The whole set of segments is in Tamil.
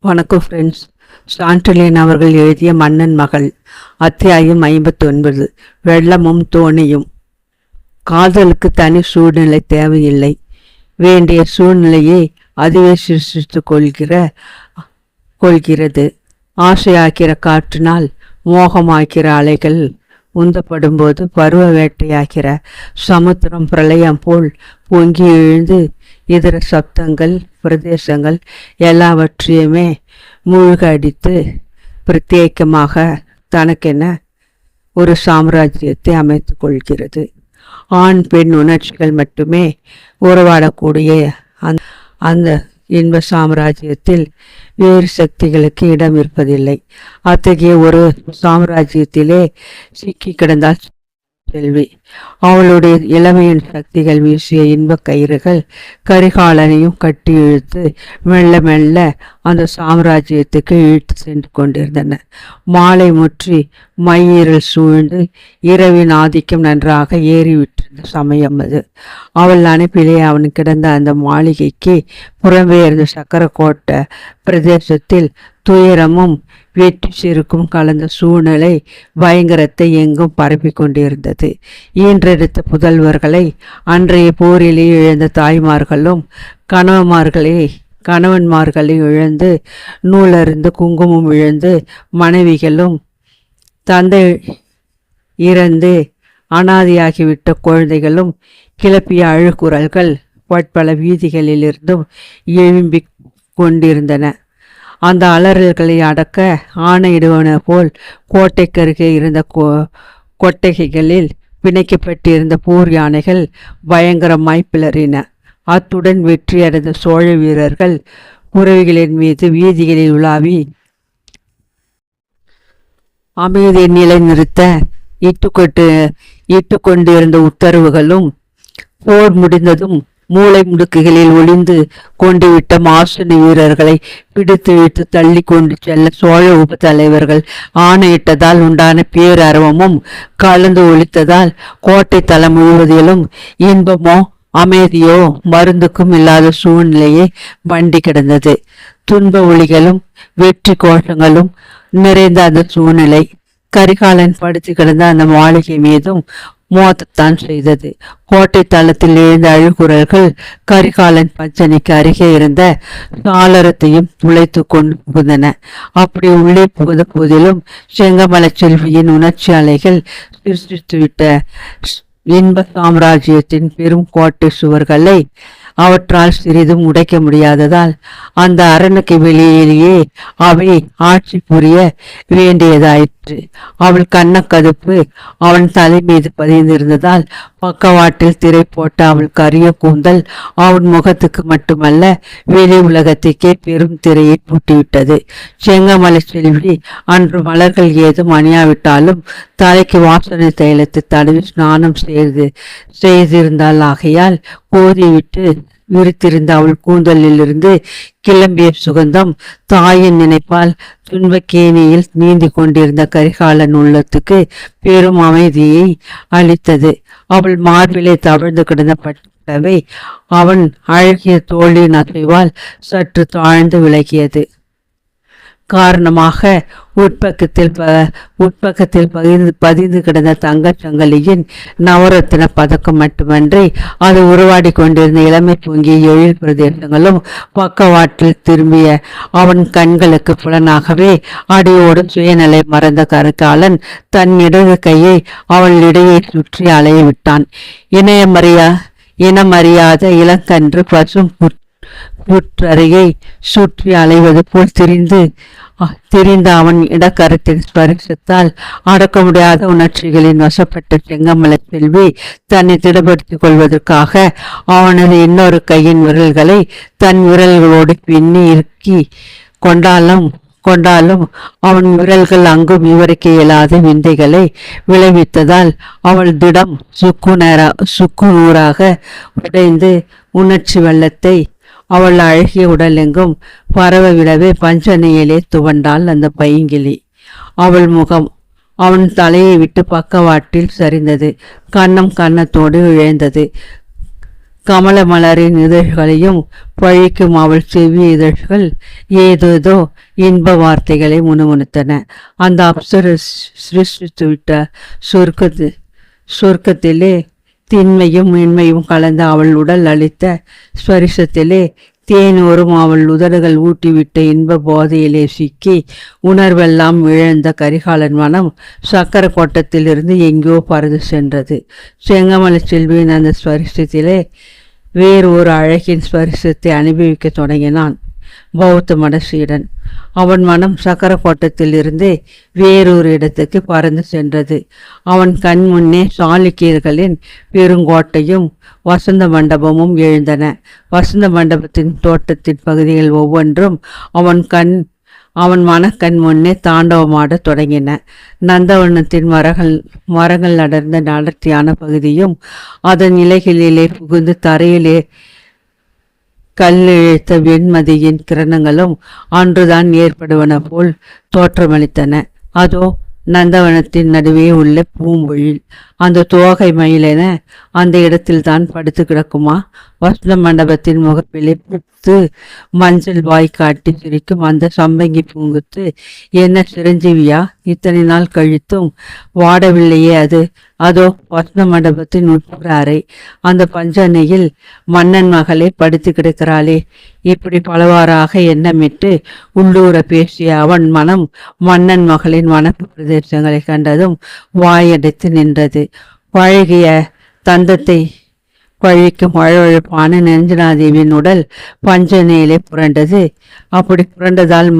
வணக்கம் ஃப்ரெண்ட்ஸ். சாண்டிலியன் அவர்கள் எழுதிய மன்னன் மகள், அத்தியாயம் 59. வெள்ளமும் தோணியும். காதலுக்கு தனி சூழ்நிலை தேவையில்லை. வேண்டிய சூழ்நிலையை அதுவே சிருஷ்டித்து கொள்கிறது. ஆசையாக்கிற காற்றினால் மோகமாக்கிற அலைகள் உந்தப்படும்போது பருவ வேட்டையாகிற சமுத்திரம் பிரளயம் போல் பொங்கி எழுந்து இதர சப்தங்கள் பிரதேசங்கள் எல்லாவற்றையுமே மூழ்கடித்து பிரத்யேகமாக தனக்கென ஒரு சாம்ராஜ்யத்தை அமைத்து கொள்கிறது. ஆண் பெண் உணர்ச்சிகள் மட்டுமே உறவாடக்கூடிய அந்த இன்ப சாம்ராஜ்யத்தில் வேறு சக்திகளுக்கு இடம் இருப்பதில்லை. அத்தகைய ஒரு சாம்ராஜ்யத்திலே சிக்கி கிடந்தால் செல்வி. அவளுடைய இளமையின் சக்திகள் வீசிய இன்ப கயிறுகள் கரிகாலனையும் கட்டி இழுத்து மெல்ல மெல்ல அந்த சாம்ராஜ்யத்துக்கு இழுத்து சென்று கொண்டிருந்தன. மாலை முற்றி மையீரல் சூழ்ந்து இரவின் ஆதிக்கம் நன்றாக ஏறிவிட்டிருந்த சமயம் அது. அவள் அனுப்பிலே அவன் கிடந்த அந்த மாளிகைக்கு புறம்பே இருந்த சக்கரக்கோட்டை பிரதேசத்தில் துயரமும் வெற்றி சிறுக்கும் கலந்த சூழ்நிலை பயங்கரத்தை எங்கும் பரப்பி கொண்டிருந்தது. ஈன்றெடுத்த புதல்வர்களை அன்றைய போரிலே இழந்த தாய்மார்களும் கணவன்மார்களை இழந்து நூலறிந்து குங்குமம் இழந்து மனைவிகளும் தந்தை இறந்து அனாதியாகிவிட்ட குழந்தைகளும் கிளப்பிய அழுக்குரல்கள் பற்பல வீதிகளிலிருந்தும் எழும்பி கொண்டிருந்தன. அந்த அலறல்களை அடக்க ஆணையிடுவன போல் கோட்டைக்கருகே இருந்த கொட்டகைகளில் பிணைக்கப்பட்டிருந்த போர் யானைகள் பயங்கரமாய் பிளறின. அத்துடன் வெற்றியடைந்த சோழ வீரர்கள் புறவிகளின் மீது வீதிகளில் உலாவி அமைதியை நிலைநிறுத்த இட்டு கொண்டிருந்த உத்தரவுகளும் போர் முடிந்ததும் மூளை முடுக்குகளில் ஒளிந்து கொண்டுவிட்ட மாசுனி வீரர்களை பிடித்து இழுத்து தள்ளி கொண்டு செல்ல சோழ உப தலைவர்கள் ஆணையிட்டதால் உண்டான பேரரவமும் கலந்து ஒழித்ததால் கோட்டை தளம் முழுவதிலும் இன்பமோ அமைதியோ மருந்துக்கும் இல்லாத சூழ்நிலையே வண்டி கிடந்தது. துன்ப ஒளிகளும் வெற்றி கோஷங்களும் நிறைந்த அந்த சூழ்நிலை கரிகாலன் படுத்து கிடந்த அந்த மாளிகை மீதும் மோதத்தான் செய்தது. கோட்டை தளத்தில் எழுந்த அழுகுரல்கள் கரிகாலன் பஞ்சனைக்கு அருகே இருந்த சாளரத்தையும் துளைத்து கொண்டு புகுந்தன. அப்படி உள்ளே புகுந்த போதிலும் செங்கமல செல்வியின் உணர்ச்சி அலைகள் சிருஷ்டித்துவிட்ட இன்ப சாம்ராஜ்யத்தின் பெரும் கோட்டை சுவர்களை அவற்றால் சிறிதும் உடைக்க முடியாததால் அந்த அரணுக்கு வெளியிலேயே அவை ஆட்சி புரிய வேண்டியதாயிற்று. அவள் கண்ணக்கதுப்பு அவன் தலை மீது பதிந்திருந்ததால் பக்கவாட்டில் திரை போட்ட அவள் கரிய கூந்தல் அவன் முகத்துக்கு மட்டுமல்ல வெளி உலகத்துக்கே பெரும் திரையை பூட்டிவிட்டது. செங்கமலை செல்வி அன்று மலர்கள் ஏதும் அணியாவிட்டாலும் தலைக்கு வாசனை தைலத்தை தடவி ஸ்நானம் செய்திருந்தாள். ஆகையால் கோதிவிட்டு விரித்திருந்த அவள் கூந்தலிலிருந்து கிளம்பிய சுகந்தம் தாயின் நினைப்பால் துன்பக்கேணியில் நீந்தி கொண்டிருந்த கரிகாலன் உள்ளத்துக்கு பெரும் அமைதியை அளித்தது. அவள் மார்பிலே தவழ்ந்து கிடந்த பட்டவை அவன் அழகிய தோளின் அசைவால் சற்று தாழ்ந்து விலகியது. காரணமாக உட்பக்கத்தில் பதிந்து கிடந்த தங்கச் சங்கிலியின் நவரத்தின பதக்கம் மட்டுமன்றி அது உருவாடி கொண்டிருந்த இளமை பொங்கிய எழில் பிரதேசங்களும் பக்கவாட்டில் திரும்பிய அவன் கண்களுக்கு புலனாகவே அடியோடு சுயநிலை மறந்த கரிகாலன் தன் இடது கையை அவள் இடையை சுற்றி அலைய விட்டான். இனமறியாத இளங்கன்று பசும் புற்றறையை சுற்றி அலைவது போல் திரிந்த அவன் இடக்கரத்தின் ஸ்பரிசத்தால் அடக்க முடியாத உணர்ச்சிகளின் வசப்பட்ட செங்கமல செல்வி தன்னை திடப்படுத்திக் கொள்வதற்காக அவனது இன்னொரு கையின் விரல்களை தன் விரல்களோடு பின்னி இறுக்கி கொண்டாலும் அவன் விரல்கள் அங்கும் விவரிக்க இயலாத விந்தைகளை விளைவித்ததால் அவள் திடம் சுக்குநூறாக உடைந்து உணர்ச்சி வெள்ளத்தை அவள் அழகிய உடலெங்கும் பரவ விடவே பஞ்சனையிலே துவண்டாள் அந்த பைங்கிளி. அவள் முகம் அவன் தலையை விட்டு பக்கவாட்டில் சரிந்தது. கன்னத்தோடு இழைந்தது. கமல மலரின் இதழ்களையும் பழிக்கும் அவள் செவ்வி இதழ்கள் ஏதேதோ இன்ப வார்த்தைகளை முணுமுணுத்தன. அந்த அப்சர சிருஷ்டித்து விட்ட சொர்க்கத்திலே திண்மையும் மென்மையும் கலந்த அவள் உடல் அளித்த ஸ்பரிசத்திலே தேனோரும் அவள் உதடுகள் ஊட்டிவிட்ட இன்ப போதையிலே சிக்கி உணர்வெல்லாம் இழந்த கரிகாலன் மனம் சக்கர கோட்டத்திலிருந்து எங்கோ பறந்து சென்றது. செங்கமல செல்வியின் அந்த ஸ்பரிசத்திலே வேறு ஒரு அழகின் ஸ்பரிசத்தை அனுபவிக்க தொடங்கினான் பௌத்த மடசீடன். அவன் மனம் சக்கர கோட்டத்திலிருந்து வேறொரு இடத்துக்கு பறந்து சென்றது. அவன் கண் முன்னே சாளுக்கியர்களின் பெருங்கோட்டையும் வசந்த மண்டபமும் எழுந்தன. வசந்த மண்டபத்தின் தோட்டத்தின் பகுதிகள் ஒவ்வொன்றும் அவன் மனக்கண் முன்னே தாண்டவமாட தொடங்கின. நந்தவனத்தின் மரங்கள் அடர்ந்த அடர்த்தியான பகுதியும் அதன் இலைகளிலே புகுந்து தரையிலே கல்லிழைத்த வெண்மதியின் கிரணங்களும் அன்றுதான் ஏற்படுவன போல் தோற்றமளித்தன. அதோ நந்தவனத்தின் நடுவே உள்ள பூம்பொழில், அந்த தோகை மயிலென அந்த இடத்தில் தான் படுத்து கிடக்குமா? வசந்த மண்டபத்தின் முகப்பிலே புத்து மஞ்சள் வாய் காட்டி சிரிக்கும் அந்த சம்பங்கி பூங்குத்து என்ன சிரஞ்சீவியா? இத்தனை நாள் கழித்தும் வாடவில்லையே அது? அதோ வசந்த மண்டபத்தின் உட்புற அறை, அந்த பஞ்சனையில் மன்னன் மகளே படுத்து கிடக்கிறாளே. இப்படி பலவாறாக எண்ணமிட்டு உள்ளூர பேசிய அவன் மனம் மன்னன் மகளின் வனப்பு பிரதேசங்களை கண்டதும் வாயடைத்து நின்றது. பழகிய தந்தத்தை பழிக்கும் வழவழப்பான நெஞ்சனாதேவியின் உடல் பஞ்சனையிலே புரண்டது. அப்படி புரண்டதால்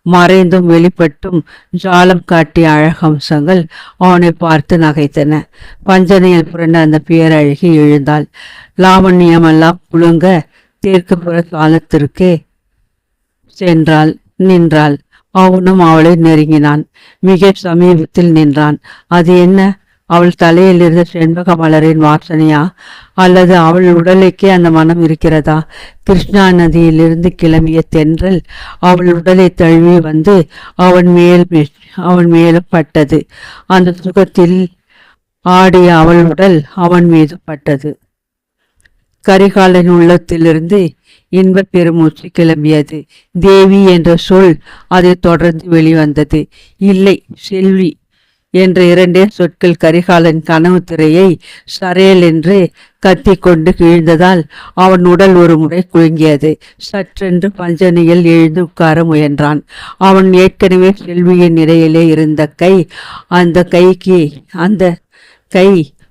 மறைந்தும் வெளிப்பட்டும் ஜாலம் காட்டிய அழகம்சங்கள் அவனை பார்த்து நகைத்தன. பஞ்சனையில் புரண்ட அந்த பேரழகி எழுந்தாள். லாவண்யமெல்லாம் புழுங்க தெற்கு புற காலத்திற்கே நின்றாள். அவனும் அவளை நெருங்கினான். மிக சமீபத்தில் நின்றான். அது என்ன? அவள் தலையில் இருந்த செண்பக மலரின் வாசனையா, அல்லது அவள் உடலுக்கே அந்த மனம் இருக்கிறதா? கிருஷ்ணா நதியிலிருந்து கிளம்பிய தென்றல் அவள் உடலை தழுவி வந்து அவன் மேலும் பட்டது. அந்த சுகத்தில் ஆடிய அவள் உடல் அவன் மீது பட்டது. கரிகாலன் உள்ளத்திலிருந்து இன்ப பெருமூச்சு கிளம்பியது. தேவி என்ற சொல் அதை தொடர்ந்து வெளிவந்தது. இல்லை, செல்வி என்ற இரண்டே சொற்கள் கரிகாலன் கனவு திரையை சரையல் என்று கத்திக்கொண்டு கிழிந்ததால் அவன் உடல் ஒரு முறை குலுங்கியது. சற்றென்று பஞ்சனையில் எழுந்து உட்கார முயன்றான். அவன் ஏற்கனவே செல்வியின் இடையிலே இருந்த கை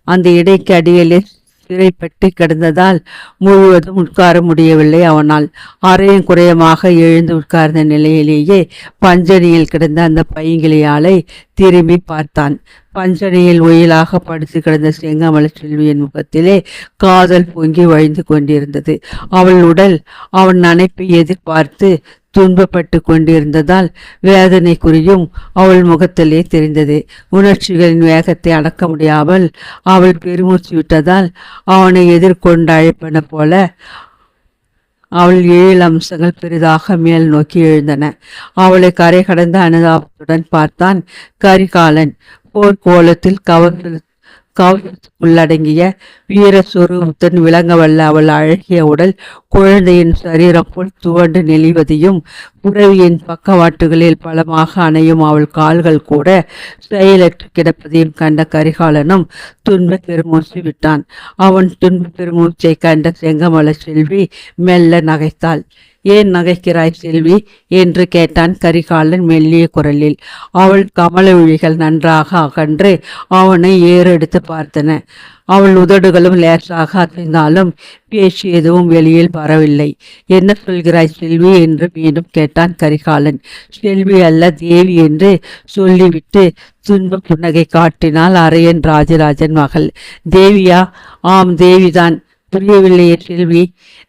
அந்த இடைக்கு அடியிலே சிறைப்பட்டு கிடந்ததால் முழுவதும் உட்கார முடியவில்லை அவனால். அரையும் குறையமாக எழுந்து உட்கார்ந்த நிலையிலேயே பஞ்சனியில் கிடந்த அந்த பைங்கிலியாலை திரும்பி பார்த்தான். பஞ்சனையில் ஒயிலாக படுத்து கிடந்த செங்கமல செல்வியின் முகத்திலே காதல் பொங்கி வழிந்து கொண்டிருந்தது. அவள் உடல் அவன் நினைப்பை எதிர்பார்த்து துன்பப்பட்டு கொண்டிருந்ததால் வேதனை குறியும் அவள் முகத்திலே தெரிந்தது. உணர்ச்சிகளின் வேகத்தை அடக்க முடியாமல் அவள் பெருமூச்சு விட்டதால் அவனை எதிர்கொண்டு அழைப்பன போல அவள் 7 அம்சங்கள் பெரிதாக மேல் நோக்கி எழுந்தன. அவளை கரை கடந்த அனுதாபத்துடன் பார்த்தான் கரிகாலன். போர்க்கோலத்தில் கவசத்துக்குள்ளடங்கிய வீரஸ்வரூபத்துடன் விளங்கவல்ல அவள் அழகிய உடல் குழந்தையின் சரீரம் போல் துவண்டு நெளிவதையும் புறவியின் பக்கவாட்டுகளில் பலமாக அணையும் அவள் கால்கள் கூட செயலற்று கிடப்பதையும் கண்ட கரிகாலனும் துன்ப பெருமூச்சு விட்டான். அவன் துன்ப பெருமூச்சை கண்ட செங்கமல செல்வி மெல்ல நகைத்தாள். ஏன் நகைக்கிறாய் செல்வி என்று கேட்டான் கரிகாலன் மெல்லிய குரலில். அவள் கமல விழிகள் நன்றாக அகன்று அவனை ஏறெடுத்து பார்த்தன. அவள் உதடுகளும் லேசாக அசைந்தாலும் பேச்சு எதுவும் வெளியில் வரவில்லை. என்ன சொல்கிறாய் செல்வி என்று மீண்டும் கேட்டான் கரிகாலன். செல்வி அல்ல, தேவி என்று சொல்லிவிட்டு துன்ப புன்னகை காட்டினாள் அரையன் ராஜராஜன் மகள். தேவியா? ஆம், தேவிதான். புரியவில்லையே செல்வி.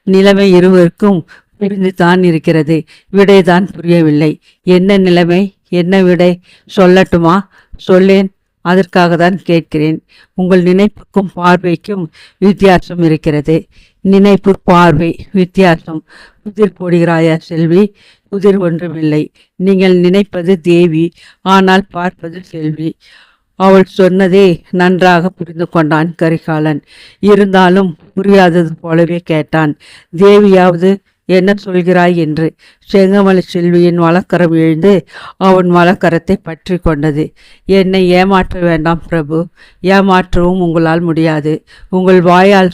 நிலைமை இருவருக்கும் புரிந்துதான் இருக்கிறது, விடைதான் புரியவில்லை. என்ன நிலைமை, என்ன விடை? சொல்லட்டுமா? சொல்லேன். அதற்காக தான் கேட்கிறேன். உங்கள் நினைப்புக்கும் பார்வைக்கும் வித்தியாசம் இருக்கிறது. நினைப்பு, பார்வை வித்தியாசம். புதிர் போடுகிறாயா செல்வி? புதிர் ஒன்றுமில்லை. நீங்கள் நினைப்பது தேவி, ஆனால் பார்ப்பது செல்வி. அவள் சொன்னதை நன்றாக புரிந்து கொண்டான் கரிகாலன். இருந்தாலும் புரியாதது போலவே கேட்டான். தேவியாவது என்ன சொல்கிறாய் என்று. செங்கமலை செல்வியின் வழக்கரம் எழுந்து அவன் வழக்கரத்தை பற்றி கொண்டது. என்னை ஏமாற்ற வேண்டாம் பிரபு, ஏமாற்றவும் உங்களால் முடியாது. உங்கள் வாயால்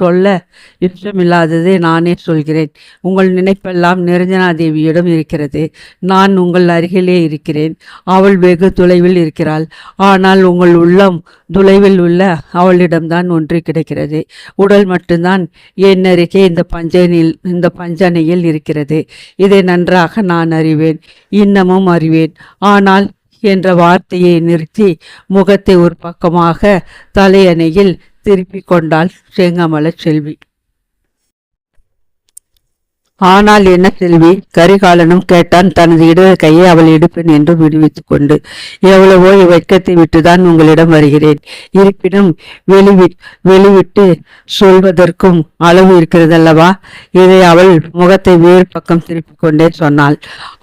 சொல்ல இஷ்டமில்லாததை நானே சொல்கிறேன். உங்கள் நினைப்பெல்லாம் நிரஞ்சனாதேவியிடம் இருக்கிறது. நான் உங்கள் அருகிலே இருக்கிறேன். அவள் வெகு தொலைவில் இருக்கிறாள். ஆனால் உங்கள் உள்ளம் தொலைவில் உள்ள அவளிடம்தான் ஒன்று கிடைக்கிறது. உடல் மட்டும்தான் என் அருகே இந்த பஞ்சனையில் இருக்கிறது. இதை நன்றாக நான் அறிவேன், இன்னமும் அறிவேன். ஆனால் என்ற வார்த்தையை நிறுத்தி முகத்தை ஒரு பக்கமாக தலையணையில் திருப்பிக் கொண்டாள் செங்கமல செல்வி. ஆனால் என்ன செல்வி? கரிகாலனும் கேட்டான், தனது இடது கையை அவள் எடுப்பேன் என்று விடுவித்து கொண்டு. எவ்வளவோ வெட்கத்தை விட்டுதான் உங்களிடம் வருகிறேன். இருப்பினும் வெளிவிட்டு சொல்வதற்கும் அளவு இருக்கிறதல்லவா? இதை அவள் முகத்தை வேறு பக்கம் திருப்பிக் கொண்டே சொன்னாள்.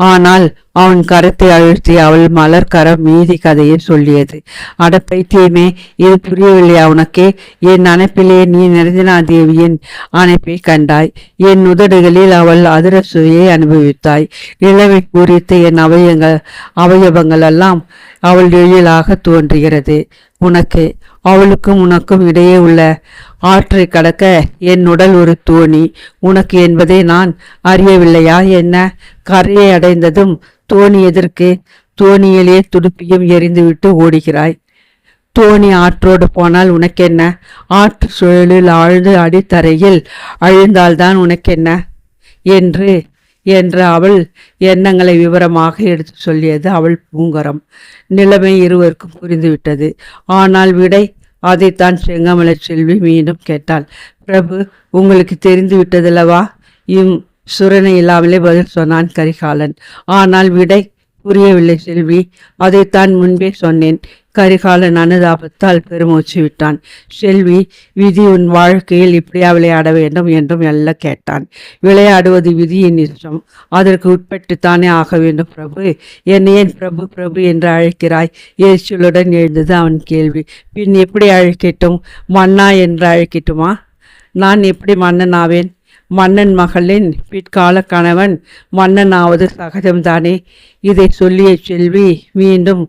ஆனால் அவன் கரத்தை அழுத்தி அவள் மலர் கரம் மீதி கதையை சொல்லியது. அட பைத்தியமே, இது புரியவில்லையா உனக்கே? என் அணைப்பிலே நீ நிரஞ்சனாதேவியின் அணைப்பை கண்டாய். என் உதடுகளில் அவள் அதிரசுவையை அனுபவித்தாய். நிலைமை குறித்த என் அவயவங்கள் எல்லாம் அவள் எழிலாக தோன்றுகிறது. அவளுக்கும் உனக்கும் இடையே உள்ள ஆற்றை கடக்க என் உடல் ஒரு தோணி உனக்கு என்பதை நான் அறியவில்லையா என்ன? கரையை அடைந்ததும் தோணி எதற்கு? தோணியிலே துடுப்பியும் எரிந்துவிட்டு ஓடுகிறாய். தோணி ஆற்றோடு போனால் உனக்கென்ன? ஆற்று சுழலில் ஆழ்ந்து அடித்தரையில் அழிந்தால்தான் உனக்கென்ன? என்று அவள் எண்ணங்களை விவரமாக எடுத்து சொல்லியது அவள் பூங்கரம். நிலைமை இருவருக்கும் புரிந்துவிட்டது. ஆனால் விடை? அதைத்தான் செங்கமலை செல்வி மீண்டும் கேட்டாள். பிரபு, உங்களுக்கு தெரிந்து விட்டதல்லவா? சுரணை இல்லாமலே பதில் சொன்னான் கரிகாலன். ஆனால் விடை புரியவில்லை செல்வி. அதைத்தான் முன்பே சொன்னேன். கரிகாலன் அனுதாபத்தால் பெருமூச்சு விட்டான். செல்வி, விதி உன் வாழ்க்கையில் இப்படியா விளையாட வேண்டும் என்றும் அல்ல கேட்டான். விளையாடுவது விதியின் இஷ்டம், அதற்கு உட்பட்டுத்தானே ஆக வேண்டும். பிரபு, என்னை ஏன் பிரபு பிரபு என்று அழைக்கிறாய்? எரிச்சலுடன் எழுந்தது அவன் கேள்வி. பின் எப்படி அழைக்கட்டும்? மன்னா என்று அழைக்கட்டுமா? நான் எப்படி மன்னன் ஆவேன்? மன்னன் மகளின் பிற்கால கணவன் மன்னன் ஆவது சகஜம்தானே. இதை சொல்லிய செல்வி மீண்டும்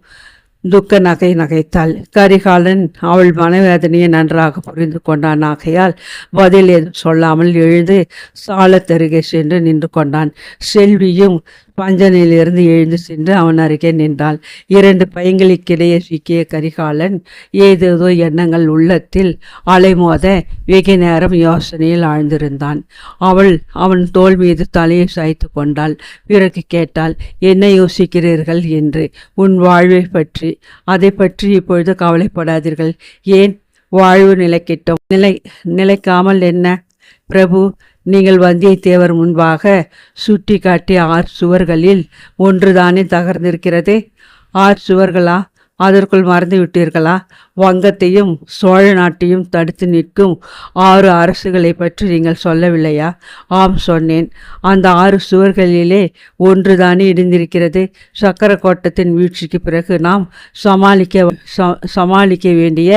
துக்க நகைத்தாள். கரிகாலன் அவள் மனவேதனையை நன்றாக புரிந்து கொண்டான். ஆகையால் பதில் எதுவும் சொல்லாமல் எழுந்து சாலத்தருகே சென்று நின்று கொண்டான். செல்வியும் பஞ்சனையிலிருந்து எழுந்து சென்று அவன் அருகே நின்றாள். இரண்டு பையங்களுக்கிடையே சிக்கிய கரிகாலன் ஏதேதோ எண்ணங்கள் உள்ளத்தில் அலைமோத வெகு நேரம் யோசனையில் ஆழ்ந்திருந்தான். அவள் அவன் தோள் மீது தலையை சாய்த்து கொண்டாள். பிறகு கேட்டாள், என்ன யோசிக்கிறீர்கள் என்று? உன் வாழ்வை பற்றி. அதை பற்றி இப்பொழுது கவலைப்படாதீர்கள். ஏன்? வாழ்வு நிலைக்கிட்டோம். நிலைக்காமல் என்ன பிரபு? நீங்கள் வந்தியத்தேவர் முன்பாக சுட்டி காட்டிய 6 சுவர்களில் ஒன்றுதானே தகர்ந்திருக்கிறது. 6 சுவர்களா? அதற்குள் மறந்து விட்டீர்களா? வங்கத்தையும் சோழ நாட்டையும் தடுத்து நிற்கும் 6 அரசுகளை பற்றி நீங்கள் சொல்லவில்லையா? ஆம், சொன்னேன். அந்த 6 சுவர்களிலே ஒன்றுதானே இடிந்திருக்கிறது. சக்கரக்கோட்டத்தின் வீழ்ச்சிக்கு பிறகு நாம் சமாளிக்க வேண்டிய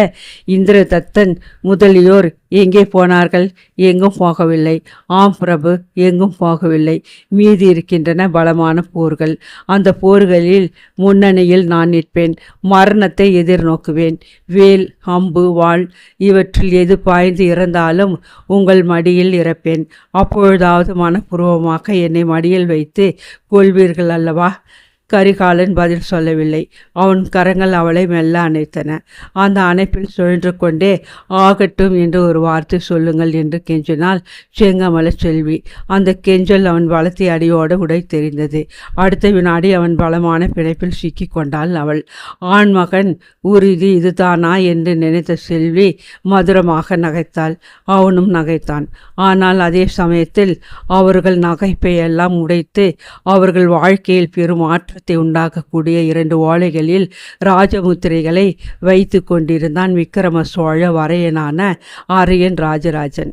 இந்திரதத்தன் முதலியோர் எங்கே போனார்கள்? எங்கும் போகவில்லை. ஆம் பிரபு, எங்கும் போகவில்லை. மீதி இருக்கின்றன பலமான போர்கள். அந்த போர்களில் முன்னணியில் நான் நிற்பேன். மரணத்தை எதிர்நோக்குவேன். வேல், அம்பு, வாள் இவற்றில் எது பாய்ந்து இறந்தாலும் உங்கள் மடியில் இறப்பேன். அப்பொழுதாவது மனப்பூர்வமாக என்னை மடியில் வைத்து கொள்வீர்கள் அல்லவா? கரிகாலன் பதில் சொல்லவில்லை. அவன் கரங்கள் அவளை மெல்ல அணைத்தன. அந்த அணைப்பில் சுழன்று கொண்டே ஆகட்டும் என்று ஒரு வார்த்தை சொல்லுங்கள் என்று கெஞ்சினாள் செங்கமல செல்வி. அந்த கெஞ்சல் அவன் வலத்தை அடியோடு உடை தெரிந்தது. அடுத்த வினாடி அவன் பலமான பிணைப்பில் சிக்கி கொண்டாள் அவள். ஆண்மகன் உறுதி இதுதானா என்று நினைத்த செல்வி மதுரமாக நகைத்தாள். அவனும் நகைத்தான். ஆனால் அதே சமயத்தில் அவர்கள் நகைப்பை எல்லாம் உடைத்து அவர்கள் வாழ்க்கையில் பெரும் மாற்றத்தை உண்டாக்கக்கூடிய 2 ஓலைகளில் ராஜமுத்திரைகளை வைத்து கொண்டிருந்தான் விக்கிரம சோழ வரையனான ஆரியன் ராஜராஜன்.